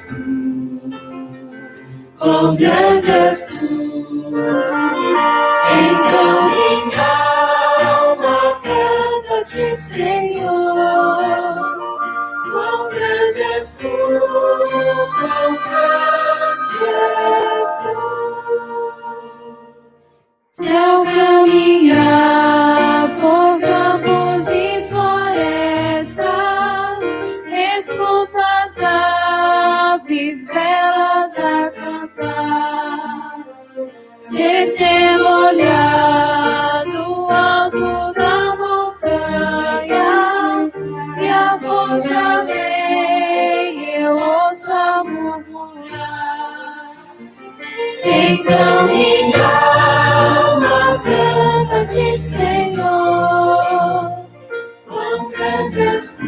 és tu, quão grande és tu. Então minha alma canta-te, Senhor, quão grande és tu, quão grande és tu. Se ao caminhar por campos e florestas, escuto as aves belas a cantar. Se estendo olhar do alto da montanha e a fonte além eu ouça murmurar, então minha alma canta-te, Senhor, quão grande és tu,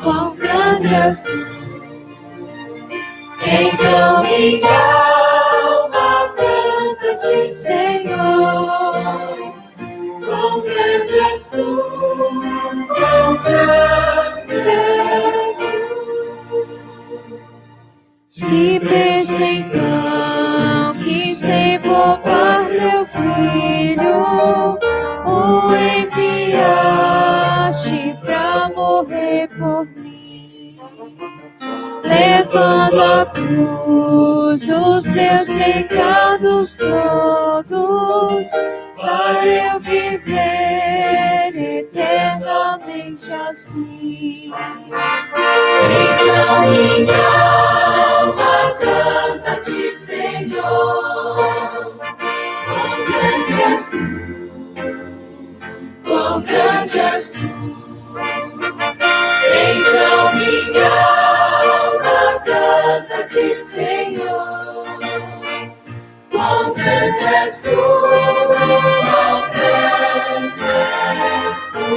quão grande és tu. Então minha alma canta-te, Senhor, quão grande és tu, quão grande és tu. Se pensa então que sem poupar teu filho, o enviaste pra morrer por mim, levando a cruz os meus pecados todos, para eu viver eternamente assim. Então minha alma canta-te, Senhor, quão grande és tu, quão grande és tu. Então minha alma canta-te, Senhor, quão grande és tu, quão grande és tu.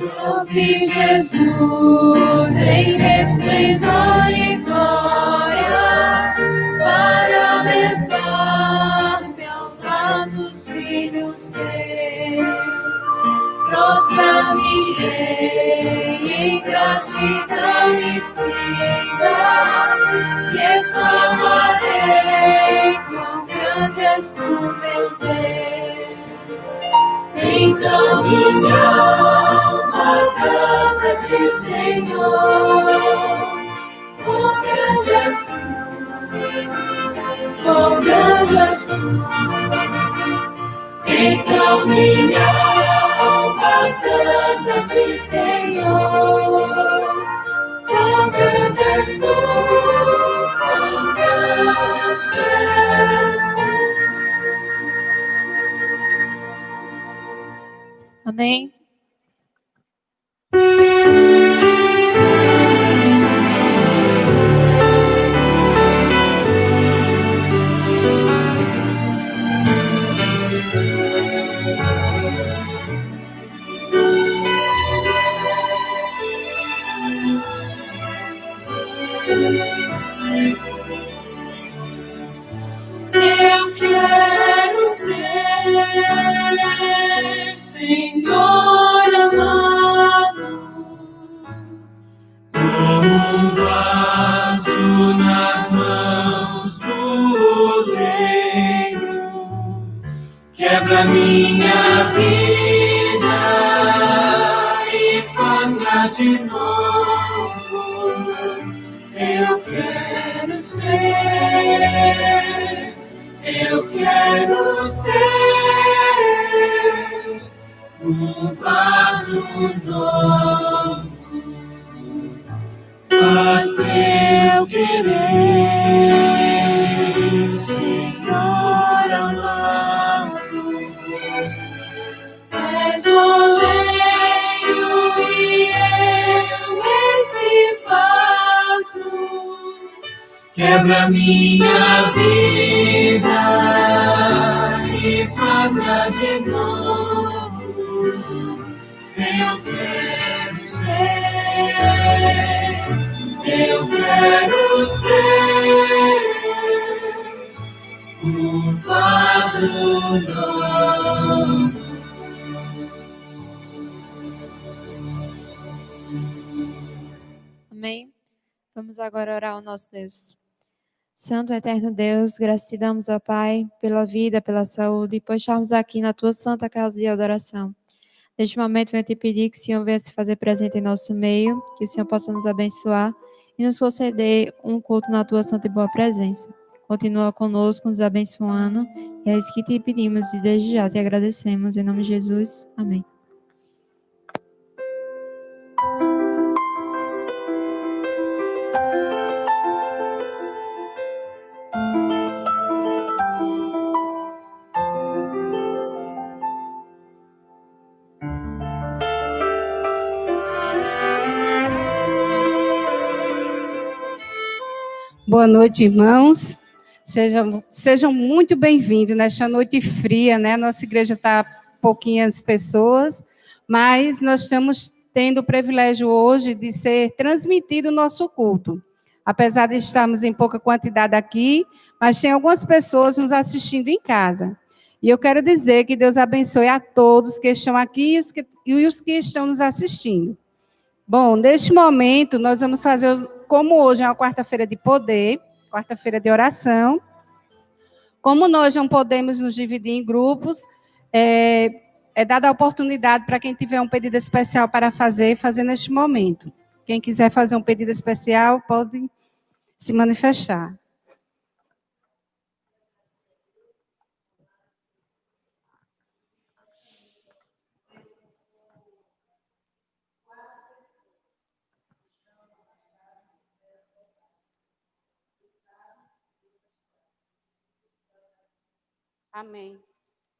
Eu vi Jesus em resplendor e glória para levar-me ao lado dos filhos seus. Prostrar-me-ei em gratidão infinita e exclamarei, quão grande és tu, meu Deus. Então minha alma canta-te, Senhor, quão grande és tu, quão grande és tu. Então minha alma canta-te, Senhor, quão grande és tu, quão grande és tu. Amém. Eu quero ser, Senhor amado, como um vaso nas mãos do oleiro. Quebra minha vida e faz-a de novo. Eu quero ser, eu quero ser um vaso novo. Faz teu querer, Senhor amado. És o oleiro e eu esse vaso. Quebra minha vida e faz-a de novo. Eu quero ser, eu quero ser um vaso novo. Amém? Vamos agora orar ao nosso Deus. Santo eterno Deus, graças te damos, ó Pai, pela vida, pela saúde, por estarmos aqui na tua santa casa de adoração. Neste momento, venho te pedir que o Senhor venha se fazer presente em nosso meio, que o Senhor possa nos abençoar e nos conceder um culto na tua santa e boa presença. Continua conosco, nos abençoando, e é isso que te pedimos e desde já te agradecemos. Em nome de Jesus, amém. Boa noite, irmãos. Sejam muito bem-vindos nesta noite fria, né? Nossa igreja está pouquinhas pessoas, mas nós estamos tendo o privilégio hoje de ser transmitido o nosso culto. Apesar de estarmos em pouca quantidade aqui, mas tem algumas pessoas nos assistindo em casa. E eu quero dizer que Deus abençoe a todos que estão aqui e os que estão nos assistindo. Bom, neste momento, nós vamos fazer, como hoje é uma quarta-feira de poder, quarta-feira de oração, como nós não podemos nos dividir em grupos, é dada a oportunidade para quem tiver um pedido especial para fazer neste momento. Quem quiser fazer um pedido especial, pode se manifestar. Amém.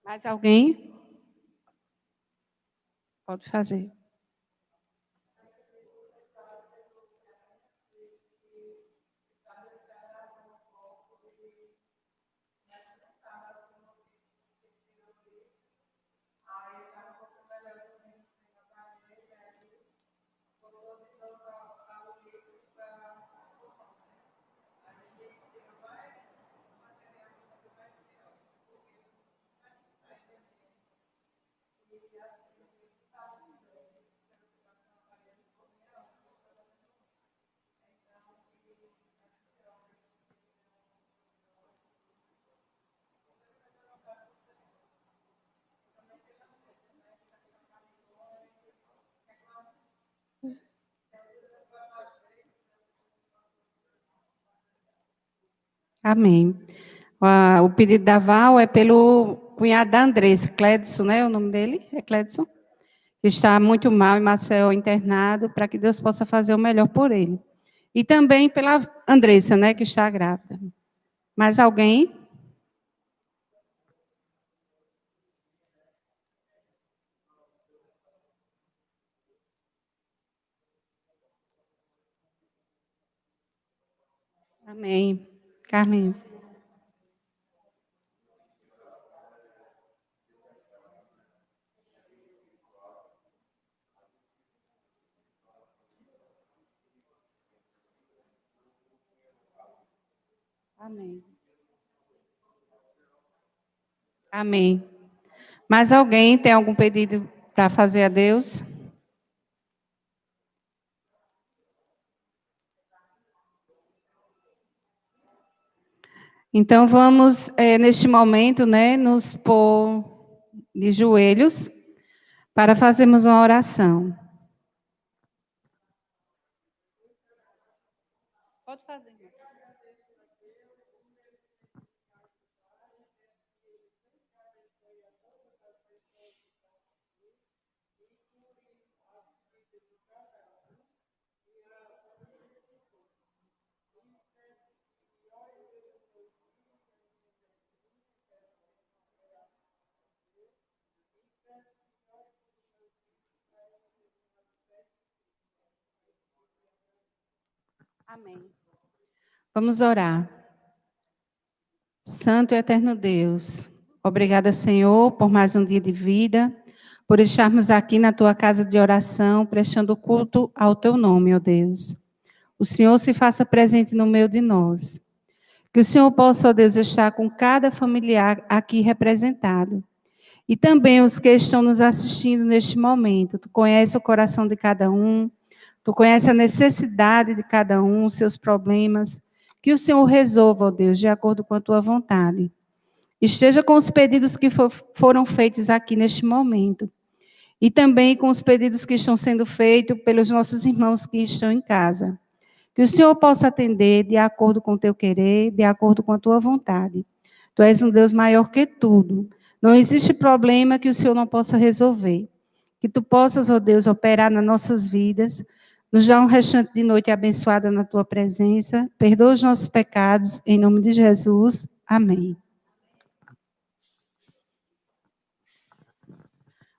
Mais alguém? Pode fazer. Amém. O pedido da Val é pelo cunhado da Andressa, Cledson, né? O nome dele é Cledson. Que está muito mal em Maceió, internado, para que Deus possa fazer o melhor por ele. E também pela Andressa, né? Que está grávida. Mais alguém? Amém. Carlinhos. Amém. Amém. Mais alguém tem algum pedido para fazer a Deus? Então, vamos, neste momento, né, nos pôr de joelhos para fazermos uma oração. Pode fazer. Amém. Vamos orar. Santo e eterno Deus, obrigada, Senhor, por mais um dia de vida, por estarmos aqui na tua casa de oração, prestando culto ao teu nome, ó Deus. O Senhor se faça presente no meio de nós. Que o Senhor possa, ó Deus, estar com cada familiar aqui representado. E também os que estão nos assistindo neste momento. Tu conhece o coração de cada um, Tu conheces a necessidade de cada um, os seus problemas. Que o Senhor resolva, ó Deus, de acordo com a tua vontade. Esteja com os pedidos que foram feitos aqui neste momento. E também com os pedidos que estão sendo feitos pelos nossos irmãos que estão em casa. Que o Senhor possa atender de acordo com o teu querer, de acordo com a tua vontade. Tu és um Deus maior que tudo. Não existe problema que o Senhor não possa resolver. Que tu possas, ó Deus, operar nas nossas vidas. Nos dá um restante de noite abençoada na tua presença. Perdoa os nossos pecados, em nome de Jesus. Amém.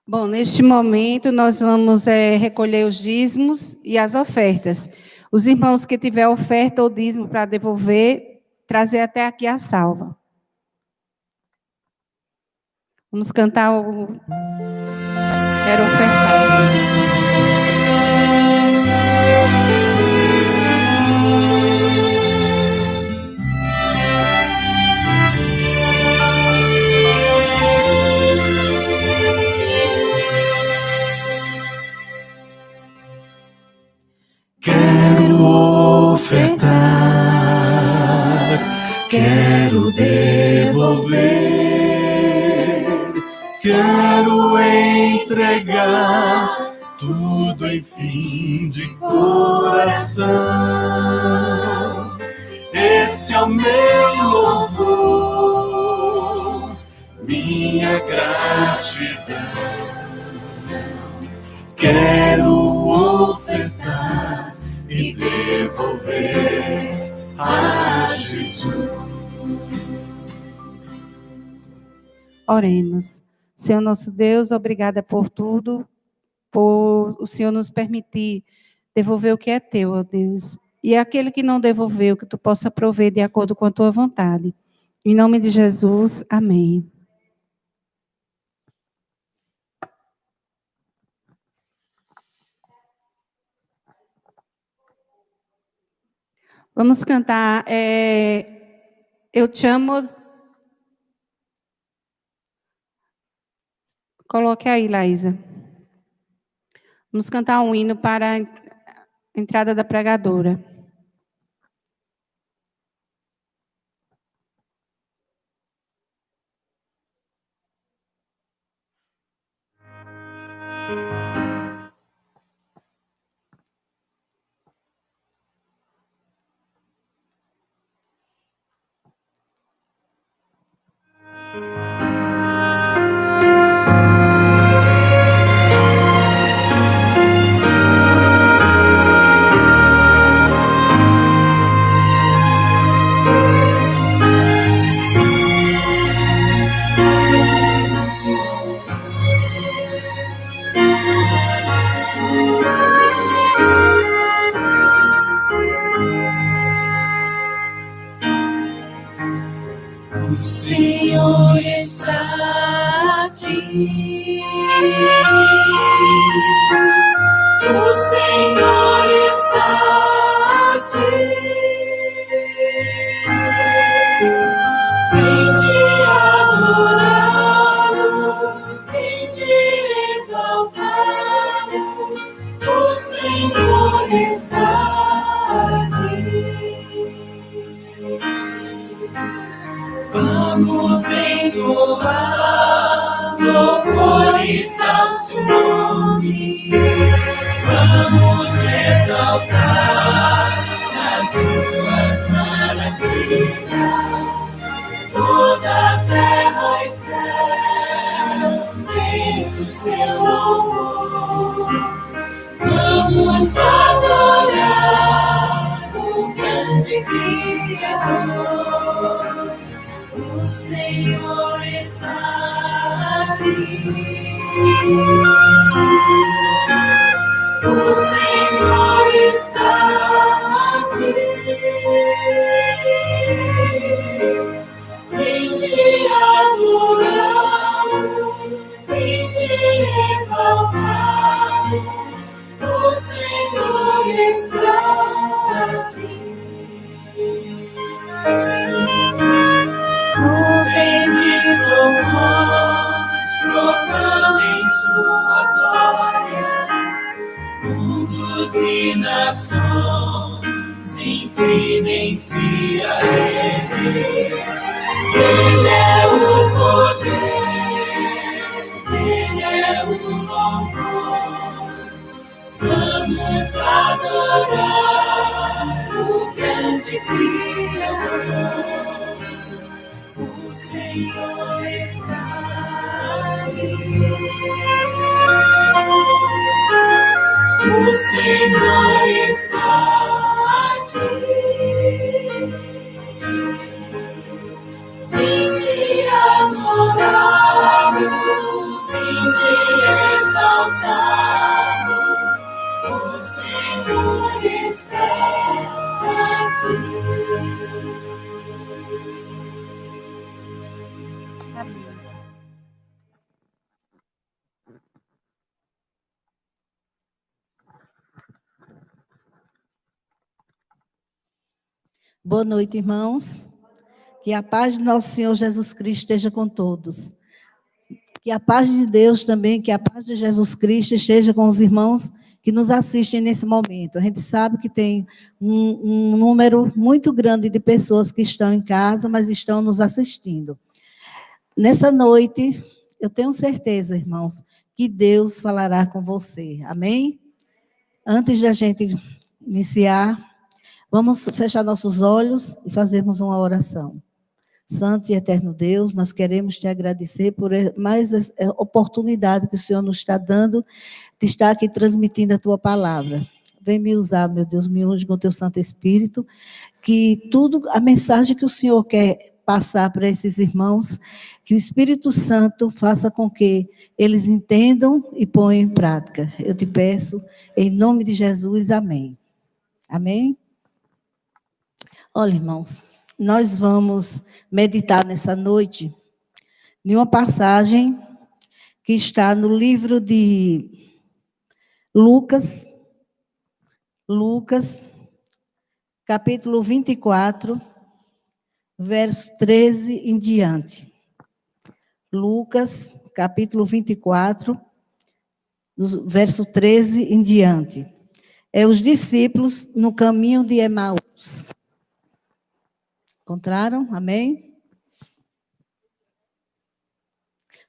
Bom, neste momento nós vamos recolher os dízimos e as ofertas. Os irmãos que tiver oferta ou dízimo para devolver, trazer até aqui a salva. Vamos cantar o Quero Ofertar. Quero ofertar, quero devolver, quero entregar tudo em fim de coração. Esse é o meu louvor, minha gratidão. Quero ofertar e devolver a Jesus. Oremos. Senhor nosso Deus, obrigada por tudo, por o Senhor nos permitir devolver o que é teu, ó Deus. E aquele que não devolveu, que tu possa prover de acordo com a tua vontade. Em nome de Jesus, amém. Vamos cantar Eu Te Amo. Coloque aí, Laísa. Vamos cantar um hino para a entrada da pregadora. O Senhor está aqui. O Senhor está aqui. Vem te adorar, vem te exaltar. O Senhor está aqui. Vamos entoar louvores ao seu nome. Vamos exaltar as suas maravilhas. Toda a terra e céu tem o seu louvor. Vamos adorar o grande Criador. O Senhor está aqui. O Senhor está aqui. Vem te adorar, vem te exaltar. O Senhor está aqui. Nuvens e trovões proclamem sua glória. Mundos Povos e nações inclinem-se a Ele. Ele é o poder, Ele é o louvor. Vamos adorar o grande Criador. O Senhor está aqui. O Senhor está aqui. Vinde adorá-lo, vinde exaltá-lo. O Senhor está aqui. Amém. Boa noite, irmãos. Que a paz de nosso Senhor Jesus Cristo esteja com todos. Que a paz de Deus também, que a paz de Jesus Cristo esteja com os irmãos que nos assistem nesse momento. A gente sabe que tem um número muito grande de pessoas que estão em casa, mas estão nos assistindo. Nessa noite, eu tenho certeza, irmãos, que Deus falará com você. Amém? Antes de a gente iniciar, vamos fechar nossos olhos e fazermos uma oração. Santo e eterno Deus, nós queremos te agradecer por mais essa oportunidade que o Senhor nos está dando de estar aqui transmitindo a tua palavra. Vem me usar, meu Deus, me unge com o teu Santo Espírito, que tudo, a mensagem que o Senhor quer passar para esses irmãos, que o Espírito Santo faça com que eles entendam e ponham em prática. Eu te peço, em nome de Jesus, amém. Amém? Olha, irmãos, nós vamos meditar nessa noite em uma passagem que está no livro de Lucas, capítulo 24, verso 13 em diante. Lucas, capítulo 24, verso 13 em diante. É os discípulos no caminho de Emaús. Encontraram? Amém?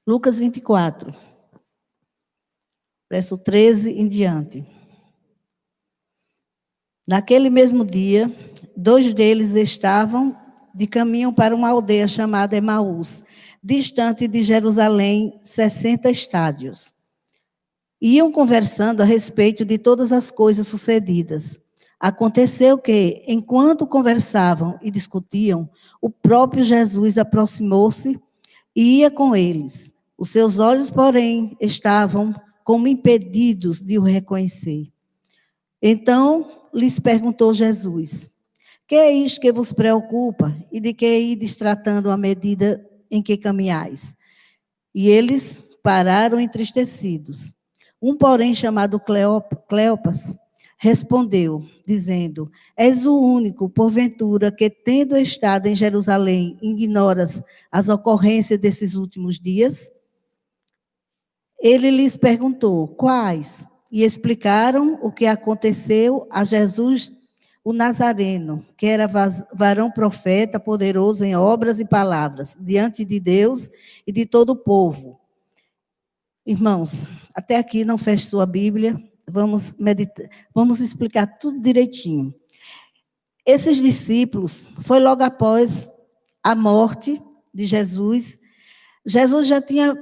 Lucas 24, verso 13 em diante. Naquele mesmo dia, 2 deles estavam de caminho para uma aldeia chamada Emaús, distante de Jerusalém, 60 estádios. Iam conversando a respeito de todas as coisas sucedidas. Aconteceu que, enquanto conversavam e discutiam, o próprio Jesus aproximou-se e ia com eles. Os seus olhos, porém, estavam como impedidos de o reconhecer. Então, lhes perguntou Jesus: que é isto que vos preocupa e de que ides tratando à medida em que caminhais? E eles pararam entristecidos. Um, porém, chamado Cleopas, respondeu, dizendo: és o único, porventura, que, tendo estado em Jerusalém, ignoras as ocorrências desses últimos dias? Ele lhes perguntou: quais? E explicaram o que aconteceu a Jesus, o Nazareno, que era varão profeta, poderoso em obras e palavras, diante de Deus e de todo o povo. Irmãos, até aqui não feche sua Bíblia, vamos meditar, vamos explicar tudo direitinho. Esses discípulos, foi logo após a morte de Jesus. Jesus já tinha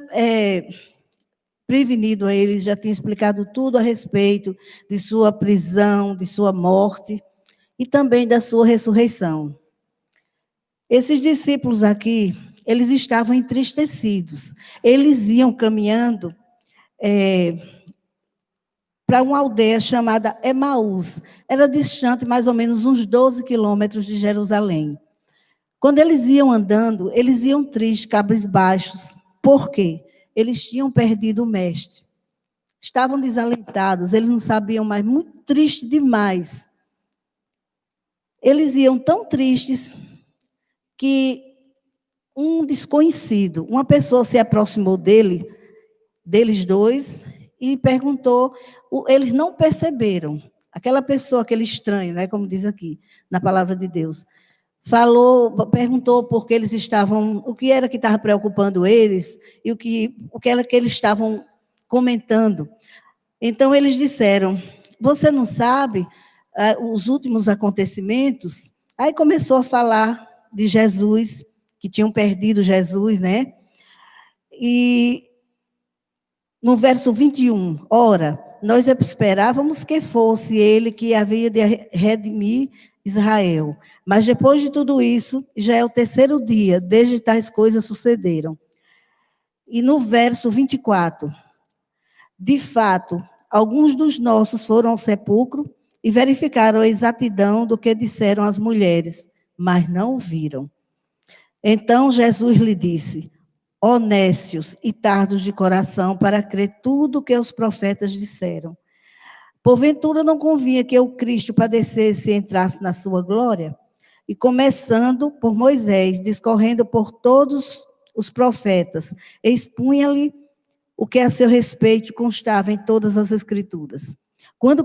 prevenido a eles, já tinha explicado tudo a respeito de sua prisão, de sua morte e também da sua ressurreição. Esses discípulos aqui, eles estavam entristecidos. Eles iam caminhando para uma aldeia chamada Emaús. Era distante mais ou menos uns 12 quilômetros de Jerusalém. Quando eles iam andando, eles iam tristes, cabisbaixos. Por quê? Eles tinham perdido o mestre. Estavam desalentados, eles não sabiam mais, muito triste demais. Eles iam tão tristes que um desconhecido, uma pessoa se aproximou deles dois, e perguntou, eles não perceberam. aquela pessoa, aquele estranho, né, como diz aqui, na palavra de Deus, falou, perguntou por que eles estavam, o que era que estava preocupando eles e o que era que eles estavam comentando. Então, eles disseram, você não sabe os últimos acontecimentos? Aí começou a falar de Jesus, que tinham perdido Jesus, né? E no verso 21, ora, nós esperávamos que fosse ele que havia de redimir Israel. Mas depois de tudo isso, já é o terceiro dia, desde que tais coisas sucederam. E no verso 24, de fato, alguns dos nossos foram ao sepulcro e verificaram a exatidão do que disseram as mulheres, mas não o viram. Então Jesus lhe disse, ó nécios e tardos de coração, para crer tudo o que os profetas disseram. Porventura não convinha que o Cristo padecesse e entrasse na sua glória? E começando por Moisés, discorrendo por todos os profetas, expunha-lhe o que a seu respeito constava em todas as Escrituras. Quando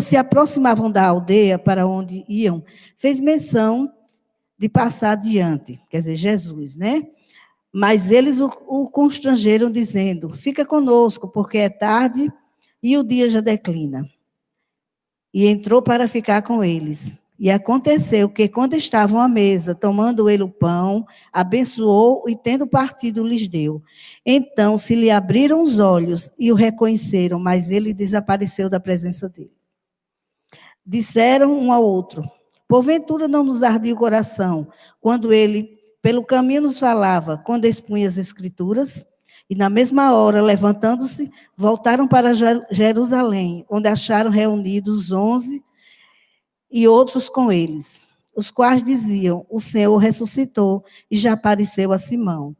se aproximavam da aldeia para onde iam, fez menção de passar adiante, quer dizer, Jesus, né? Mas eles o constrangeram, dizendo, fica conosco, porque é tarde e o dia já declina. E entrou para ficar com eles. E aconteceu que, quando estavam à mesa, tomando ele o pão, abençoou e, tendo partido, lhes deu. Então se lhe abriram os olhos e o reconheceram, mas ele desapareceu da presença dele. Disseram um ao outro, porventura não nos ardia o coração, quando ele, pelo caminho, nos falava, quando expunha as Escrituras? E na mesma hora, levantando-se, voltaram para Jerusalém, onde acharam reunidos os 11 e outros com eles, os quais diziam, o Senhor ressuscitou e já apareceu a Simão.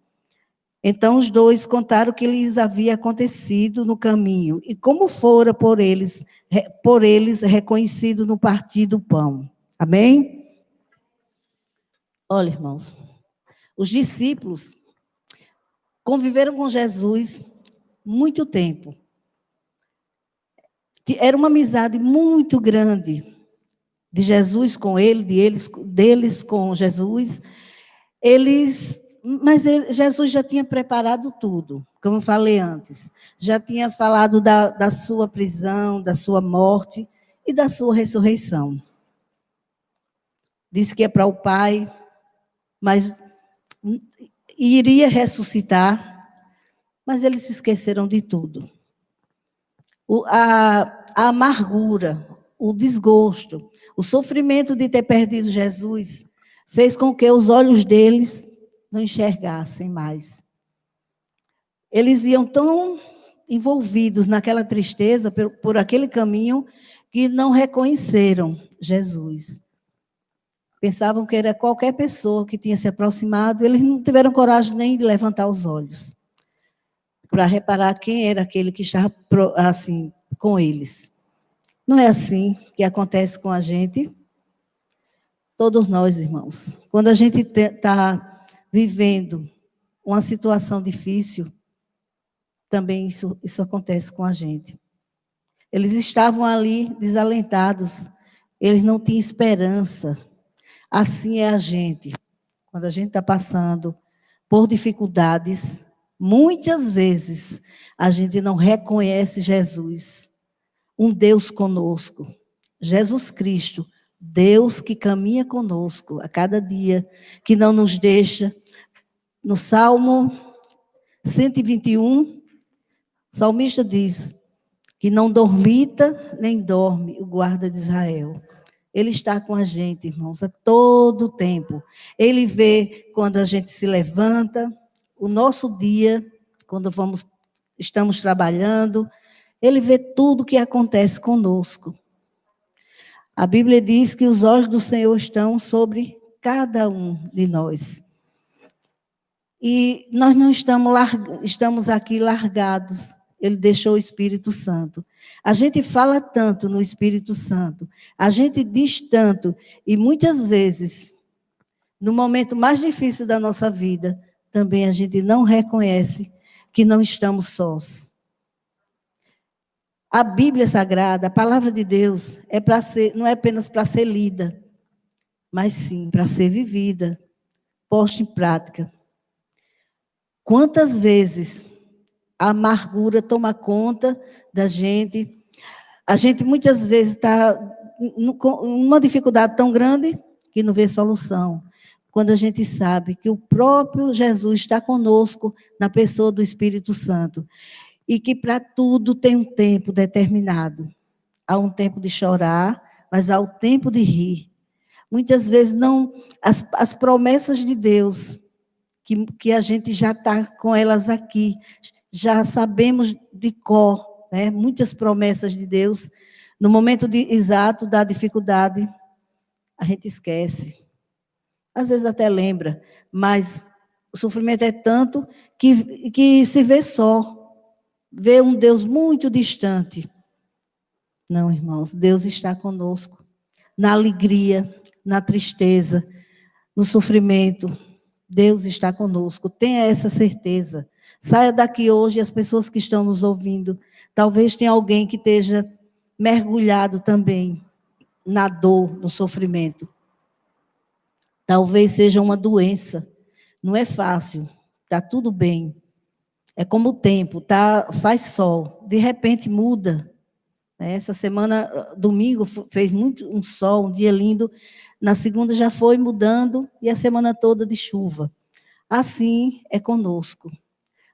Então os dois contaram o que lhes havia acontecido no caminho e como fora por eles reconhecido no partir do pão. Amém? Olha, irmãos, os discípulos conviveram com Jesus muito tempo. Era uma amizade muito grande de Jesus com ele, deles com Jesus. Jesus já tinha preparado tudo, como eu falei antes. Já tinha falado da sua prisão, da sua morte e da sua ressurreição. Disse que é para o Pai, mas iria ressuscitar, mas eles se esqueceram de tudo. A amargura, o desgosto, o sofrimento de ter perdido Jesus fez com que os olhos deles não enxergassem mais. Eles iam tão envolvidos naquela tristeza por aquele caminho que não reconheceram Jesus. Pensavam que era qualquer pessoa que tinha se aproximado, eles não tiveram coragem nem de levantar os olhos para reparar quem era aquele que estava assim com eles. Não é assim que acontece com a gente? Todos nós, irmãos. Quando a gente está vivendo uma situação difícil, também isso acontece com a gente. Eles estavam ali desalentados, eles não tinham esperança. Assim é a gente. Quando a gente está passando por dificuldades, muitas vezes a gente não reconhece Jesus, um Deus conosco, Jesus Cristo, Deus que caminha conosco a cada dia, que não nos deixa. No Salmo 121, o salmista diz que não dormita nem dorme o guarda de Israel. Ele está com a gente, irmãos, a todo tempo. Ele vê quando a gente se levanta, o nosso dia, quando estamos trabalhando, ele vê tudo o que acontece conosco. A Bíblia diz que os olhos do Senhor estão sobre cada um de nós. E nós não estamos aqui largados. Ele deixou o Espírito Santo. A gente fala tanto no Espírito Santo, a gente diz tanto, e muitas vezes, no momento mais difícil da nossa vida, também a gente não reconhece que não estamos sós. A Bíblia Sagrada, a palavra de Deus, não é apenas para ser lida, mas sim para ser vivida, posta em prática. Quantas vezes a amargura toma conta da gente? A gente muitas vezes está com uma dificuldade tão grande que não vê solução. Quando a gente sabe que o próprio Jesus está conosco na pessoa do Espírito Santo e que para tudo tem um tempo determinado. Há um tempo de chorar, mas há o tempo de rir. Muitas vezes não as promessas de Deus, que a gente já está com elas aqui, já sabemos de cor, né? Muitas promessas de Deus, no momento exato da dificuldade, a gente esquece. Às vezes até lembra, mas o sofrimento é tanto que se vê só, vê um Deus muito distante. Não, irmãos, Deus está conosco, na alegria, na tristeza, no sofrimento, Deus está conosco, tenha essa certeza. Saia daqui hoje, as pessoas que estão nos ouvindo, talvez tenha alguém que esteja mergulhado também na dor, no sofrimento. Talvez seja uma doença, não é fácil, está tudo bem. É como o tempo, faz sol, de repente muda. Essa semana, domingo, fez um sol, um dia lindo. Na segunda já foi mudando e a semana toda de chuva. Assim é conosco.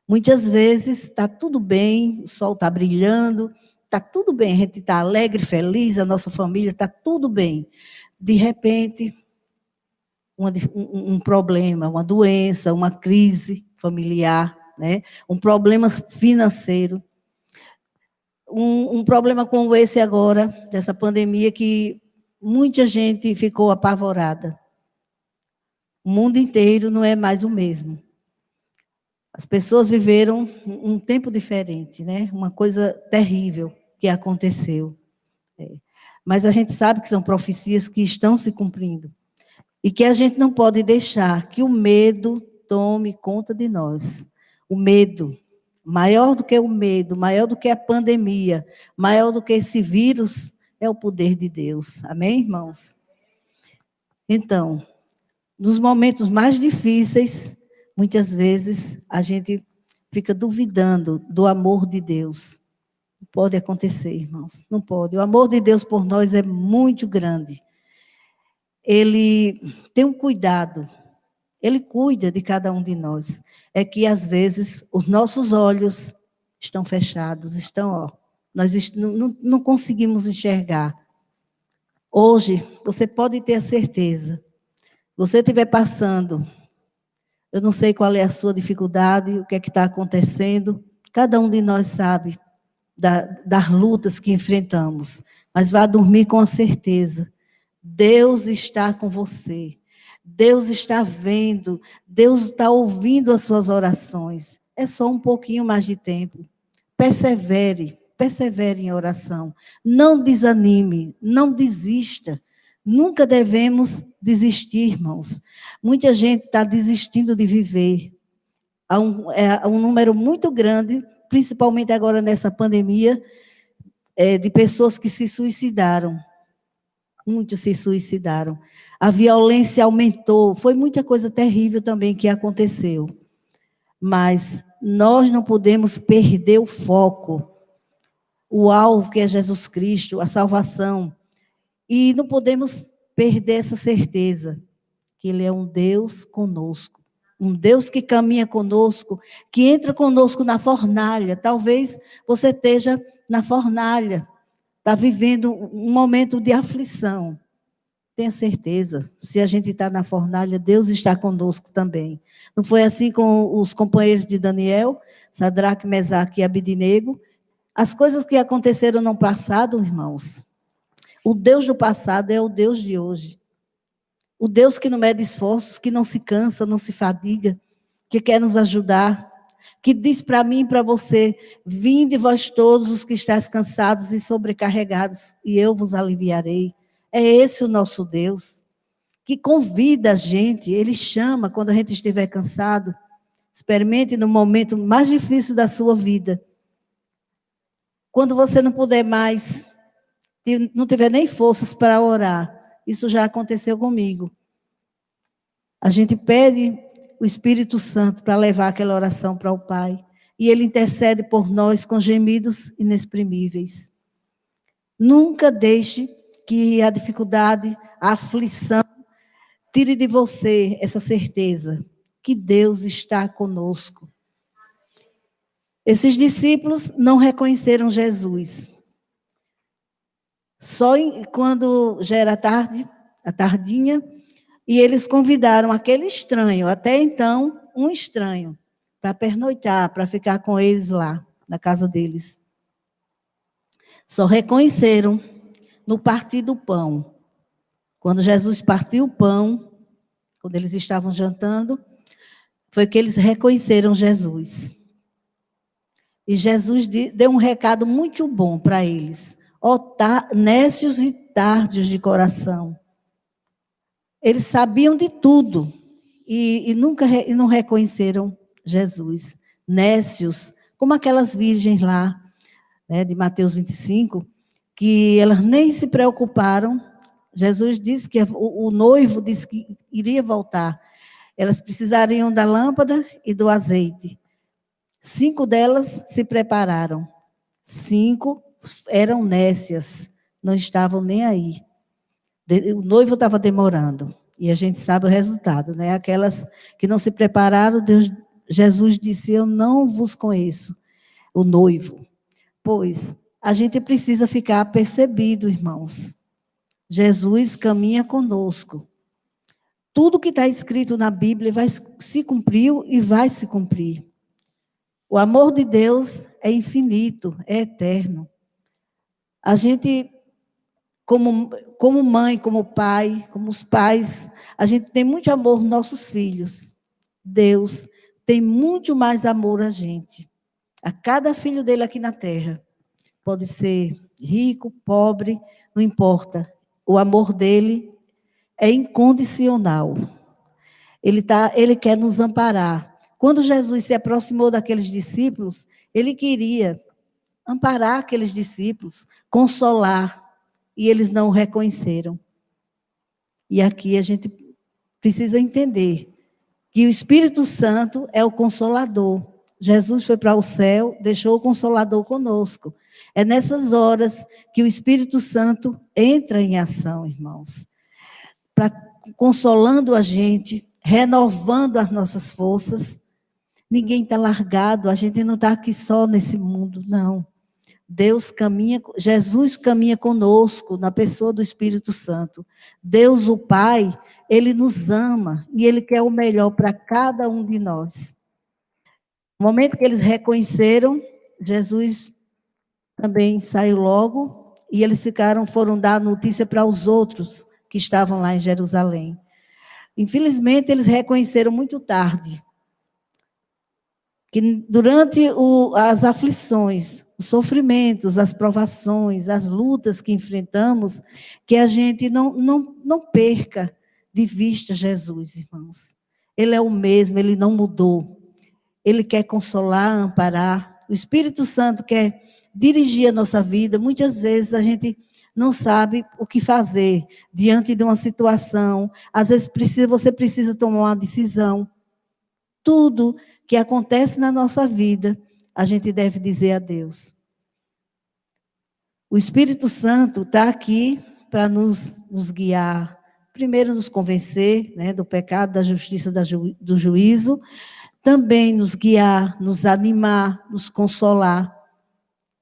Muitas vezes está tudo bem, o sol está brilhando, está tudo bem, a gente está alegre, feliz, a nossa família está tudo bem. De repente, um problema, uma doença, uma crise familiar, né? Um problema financeiro. Um problema como esse agora, dessa pandemia, que muita gente ficou apavorada. O mundo inteiro não é mais o mesmo. As pessoas viveram um tempo diferente, né? Uma coisa terrível que aconteceu. Mas a gente sabe que são profecias que estão se cumprindo. E que a gente não pode deixar que o medo tome conta de nós. O medo. Maior do que o medo, maior do que a pandemia, maior do que esse vírus, é o poder de Deus. Amém, irmãos? Então, nos momentos mais difíceis, muitas vezes a gente fica duvidando do amor de Deus. Não pode acontecer, irmãos, não pode. O amor de Deus por nós é muito grande. Ele tem um cuidado. Ele cuida de cada um de nós. É que, às vezes, os nossos olhos estão fechados, nós não conseguimos enxergar. Hoje, você pode ter a certeza, você estiver passando, eu não sei qual é a sua dificuldade, o que é que está acontecendo, cada um de nós sabe das lutas que enfrentamos, mas vá dormir com a certeza, Deus está com você. Deus está vendo, Deus está ouvindo as suas orações. É só um pouquinho mais de tempo. Persevere em oração. Não desanime, não desista. Nunca devemos desistir, irmãos. Muita gente está desistindo de viver. Há um número muito grande, principalmente agora nessa pandemia, de pessoas que se suicidaram. Muitos se suicidaram. A violência aumentou. Foi muita coisa terrível também que aconteceu. Mas nós não podemos perder o foco. O alvo que é Jesus Cristo, a salvação. E não podemos perder essa certeza que Ele é um Deus conosco. Um Deus que caminha conosco, que entra conosco na fornalha. Talvez você esteja na fornalha. Está vivendo um momento de aflição. Tenha certeza, se a gente está na fornalha, Deus está conosco também. Não foi assim com os companheiros de Daniel, Sadraque, Mesaque e Abidnego? As coisas que aconteceram no passado, irmãos, o Deus do passado é o Deus de hoje. O Deus que não mede esforços, que não se cansa, não se fadiga, que quer nos ajudar, que diz para mim e para você, vinde vós todos os que estáis cansados e sobrecarregados, e eu vos aliviarei. É esse o nosso Deus, que convida a gente, Ele chama quando a gente estiver cansado. Experimente no momento mais difícil da sua vida. Quando você não puder mais, não tiver nem forças para orar, isso já aconteceu comigo. A gente pede o Espírito Santo para levar aquela oração para o Pai. E Ele intercede por nós com gemidos inexprimíveis. Nunca deixe que a dificuldade, a aflição, tire de você essa certeza que Deus está conosco. Esses discípulos não reconheceram Jesus. Só quando já era tarde, a tardinha, e eles convidaram aquele estranho, até então, um estranho, para pernoitar, para ficar com eles lá, na casa deles. Só reconheceram no partir do pão. Quando Jesus partiu o pão, quando eles estavam jantando, foi que eles reconheceram Jesus. E Jesus deu um recado muito bom para eles. Ó, nécios e tardios de coração. Eles sabiam de tudo e não reconheceram Jesus. Nécios, como aquelas virgens lá, né, de Mateus 25, que elas nem se preocuparam. Jesus disse que o noivo disse que iria voltar. Elas precisariam da lâmpada e do azeite. 5 delas se prepararam. 5 eram nécias, não estavam nem aí. O noivo estava demorando. E a gente sabe o resultado, né? Aquelas que não se prepararam, Jesus disse, eu não vos conheço, o noivo. Pois a gente precisa ficar apercebido, irmãos. Jesus caminha conosco. Tudo que está escrito na Bíblia se cumpriu e vai se cumprir. O amor de Deus é infinito, é eterno. A gente, como mãe, como pai, como os pais, a gente tem muito amor nos nossos filhos. Deus tem muito mais amor a gente. A cada filho dele aqui na terra. Pode ser rico, pobre, não importa. O amor dele é incondicional. Ele quer nos amparar. Quando Jesus se aproximou daqueles discípulos, ele queria amparar aqueles discípulos, consolar, e eles não o reconheceram. E aqui a gente precisa entender que o Espírito Santo é o Consolador. Jesus foi para o céu, deixou o Consolador conosco. É nessas horas que o Espírito Santo entra em ação, irmãos, consolando a gente, renovando as nossas forças. Ninguém está largado, a gente não está aqui só nesse mundo, não. Jesus caminha conosco na pessoa do Espírito Santo. Deus, o Pai, Ele nos ama e Ele quer o melhor para cada um de nós. No momento que eles reconheceram, Jesus também saiu logo e eles foram dar notícia para os outros que estavam lá em Jerusalém. Infelizmente, eles reconheceram muito tarde que durante as aflições, os sofrimentos, as provações, as lutas que enfrentamos, que a gente não perca de vista Jesus, irmãos. Ele é o mesmo, Ele não mudou. Ele quer consolar, amparar. O Espírito Santo quer dirigir a nossa vida. Muitas vezes a gente não sabe o que fazer diante de uma situação. Às vezes você precisa tomar uma decisão. Tudo que acontece na nossa vida, a gente deve dizer a Deus. O Espírito Santo está aqui para nos guiar. Primeiro, nos convencer, né, do pecado, da justiça, do juízo. Também nos guiar, nos animar, nos consolar.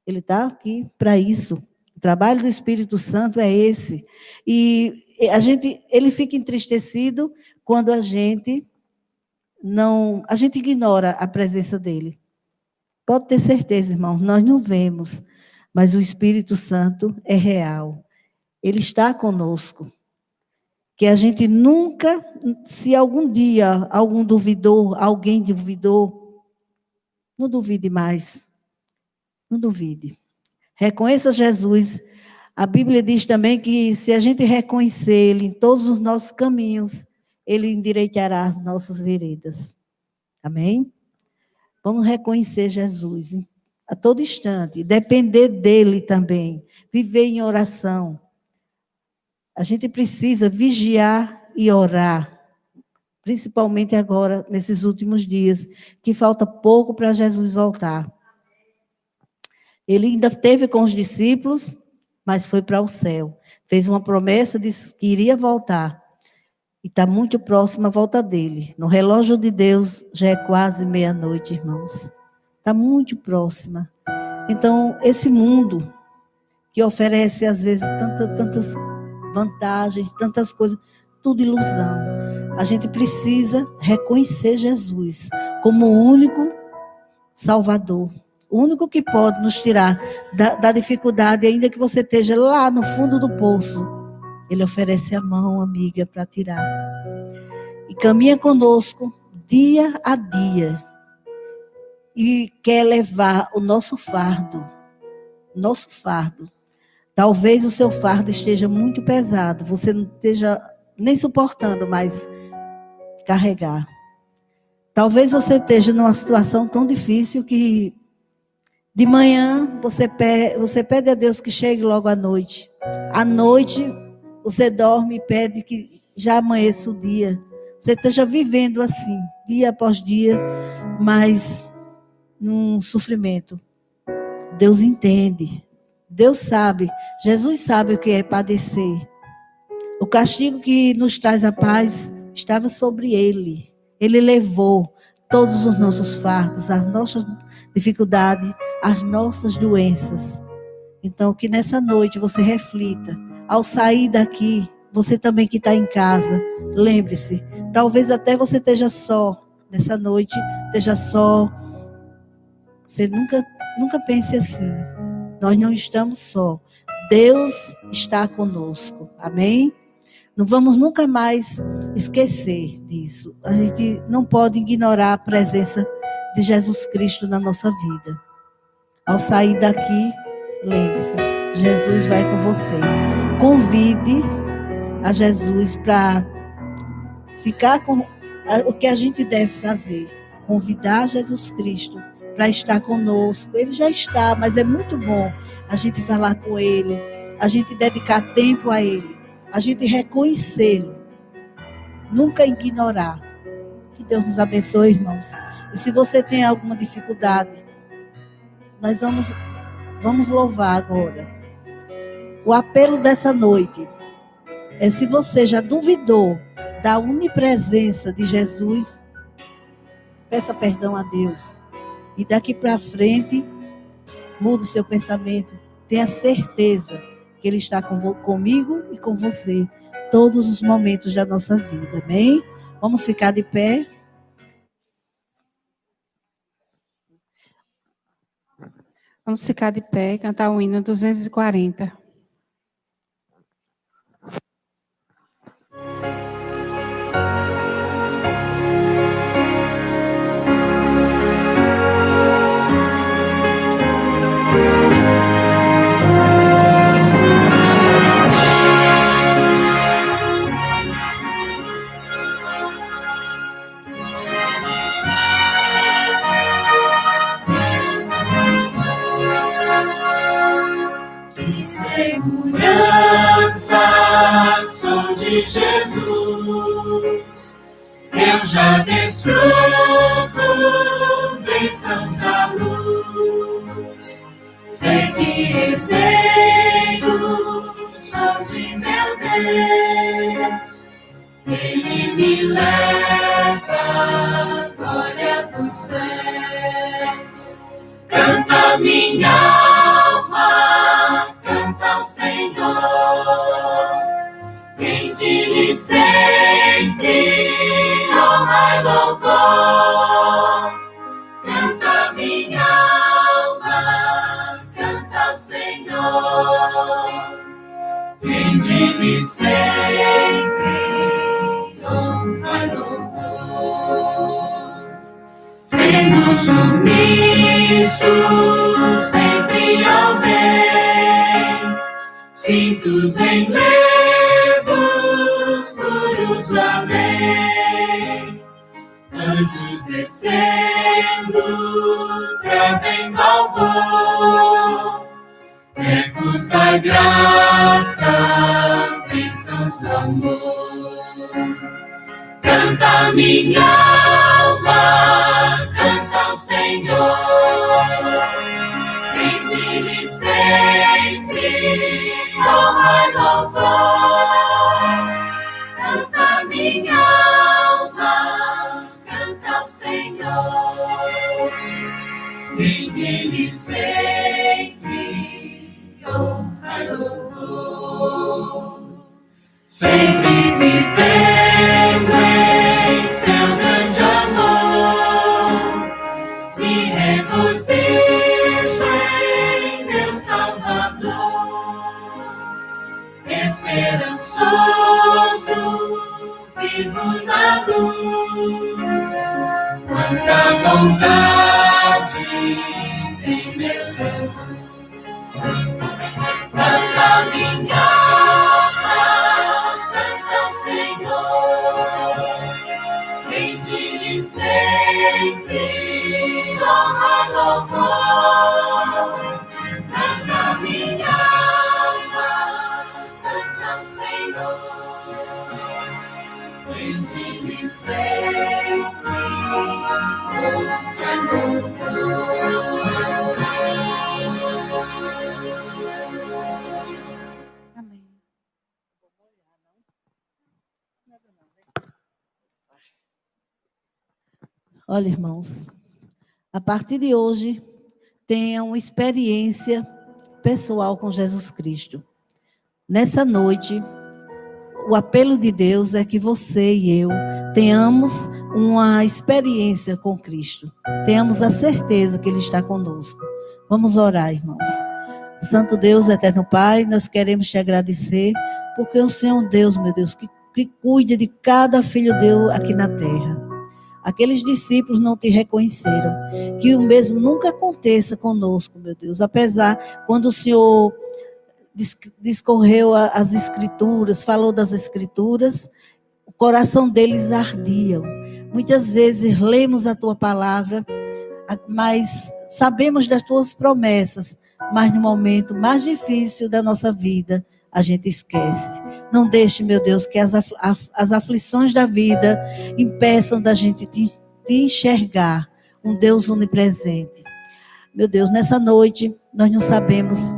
Ele está aqui para isso. O trabalho do Espírito Santo é esse. E ele fica entristecido quando a gente ignora a presença dele. Pode ter certeza, irmão, nós não vemos, mas o Espírito Santo é real. Ele está conosco. Que a gente nunca, se algum dia alguém duvidou, não duvide mais. Não duvide. Reconheça Jesus. A Bíblia diz também que se a gente reconhecer Ele em todos os nossos caminhos, Ele endireitará as nossas veredas. Amém? Vamos reconhecer Jesus. a todo instante, depender dele também, viver em oração. A gente precisa vigiar e orar, principalmente agora, nesses últimos dias, que falta pouco para Jesus voltar. Ele ainda esteve com os discípulos, mas foi para o céu. Fez uma promessa, disse que iria voltar. E está muito próxima a volta dele. No relógio de Deus, já é quase meia-noite, irmãos. Está muito próxima. Então, esse mundo que oferece, às vezes, tantas vantagens, tantas coisas, tudo ilusão. A gente precisa reconhecer Jesus como o único Salvador. O único que pode nos tirar da dificuldade, ainda que você esteja lá no fundo do poço. Ele oferece a mão amiga para tirar. E caminha conosco dia a dia. E quer levar o nosso fardo. Nosso fardo. Talvez o seu fardo esteja muito pesado. Você não esteja nem suportando mais carregar. Talvez você esteja numa situação tão difícil que de manhã você pede a Deus que chegue logo à noite. À noite você dorme e pede que já amanheça o dia. Você esteja vivendo assim, dia após dia, mas num sofrimento. Deus entende. Deus sabe. Jesus sabe o que é padecer. O castigo que nos traz a paz estava sobre ele. Ele levou todos os nossos fardos, as nossas dificuldades, as nossas doenças. Então, que nessa noite você reflita. Ao sair daqui, você também que está em casa, lembre-se, talvez até você esteja só, nessa noite, esteja só. Você nunca pense assim. Nós não estamos só. Deus está conosco. Amém? Não vamos nunca mais esquecer disso. A gente não pode ignorar a presença de Jesus Cristo na nossa vida. Ao sair daqui, lembre-se, Jesus vai com você. Convide a Jesus para ficar com o que a gente deve fazer. Convidar Jesus Cristo para estar conosco. Ele já está, mas é muito bom a gente falar com Ele, a gente dedicar tempo a Ele, a gente reconhecê-lo, nunca ignorar. Que Deus nos abençoe, irmãos. E se você tem alguma dificuldade, nós vamos louvar agora. O apelo dessa noite é: se você já duvidou da onipresença de Jesus, peça perdão a Deus. E daqui para frente, muda o seu pensamento. Tenha certeza que Ele está comigo e com você todos os momentos da nossa vida. Amém? Vamos ficar de pé. Vamos ficar de pé e cantar o hino 240. Segurança, sou de Jesus. Eu já desfruto bênçãos da luz. Sei que herdeiro sou de meu Deus. Ele me leva à glória dos céus. Canta minha alma, canta ao Senhor. Rende-lhe sempre honra e louvor. Canta minha alma, canta ao Senhor. Rende-lhe sempre honra e louvor. Sendo submisso sempre ao bem, cintos em levos puros do além, anjos descendo, trazem louvor, ecos da graça, bênçãos do amor. Canta minha alma, canta ao Senhor, rende-lhe sempre honra e louvor. Canta minha alma, canta ao Senhor, rende-lhe sempre honra e louvor. Sempre vivendo em seu grande amor, me regozijo em meu Salvador. Esperançoso, vivo na luz, quanta bondade em meu Jesus. Canta minha alma, canta ao Senhor, rende-lhe sempre honra e louvor. Canta minha alma, canta ao Senhor, rende-lhe sempre honra e louvor. Amém. Olha, irmãos, a partir de hoje, tenham uma experiência pessoal com Jesus Cristo. Nessa noite, o apelo de Deus é que você e eu tenhamos uma experiência com Cristo. Tenhamos a certeza que Ele está conosco. Vamos orar, irmãos. Santo Deus, eterno Pai, nós queremos te agradecer, porque o Senhor é um Deus, meu Deus, que cuida de cada filho Deus aqui na terra. Aqueles discípulos não te reconheceram. Que o mesmo nunca aconteça conosco, meu Deus. Apesar, quando o Senhor discorreu as Escrituras, falou das Escrituras, o coração deles ardia. Muitas vezes lemos a tua palavra, mas sabemos das tuas promessas, mas no momento mais difícil da nossa vida, a gente esquece. Não deixe, meu Deus, que as aflições da vida impeçam da gente te enxergar um Deus onipresente. Meu Deus, nessa noite, nós não sabemos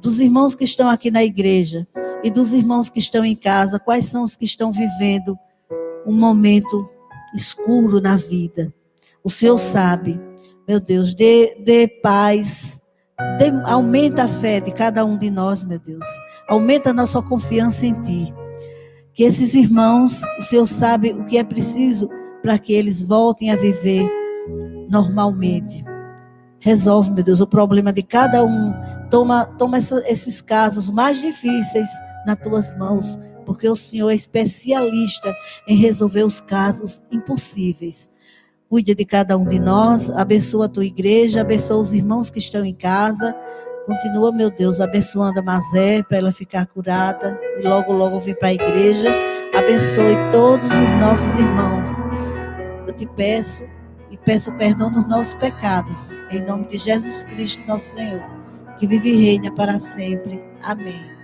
dos irmãos que estão aqui na igreja e dos irmãos que estão em casa, quais são os que estão vivendo um momento escuro na vida. O Senhor sabe, meu Deus, dê paz, aumenta a fé de cada um de nós, meu Deus. Aumenta a nossa confiança em Ti. Que esses irmãos, o Senhor sabe o que é preciso para que eles voltem a viver normalmente. Resolve, meu Deus, o problema de cada um. Toma esses casos mais difíceis nas Tuas mãos, porque o Senhor é especialista em resolver os casos impossíveis. Cuide de cada um de nós, abençoa a Tua igreja, abençoa os irmãos que estão em casa. Continua, meu Deus, abençoando a Mazé, para ela ficar curada e logo, logo vir para a igreja. Abençoe todos os nossos irmãos. Eu te peço e peço perdão dos nossos pecados. Em nome de Jesus Cristo, nosso Senhor, que vive e reina para sempre. Amém.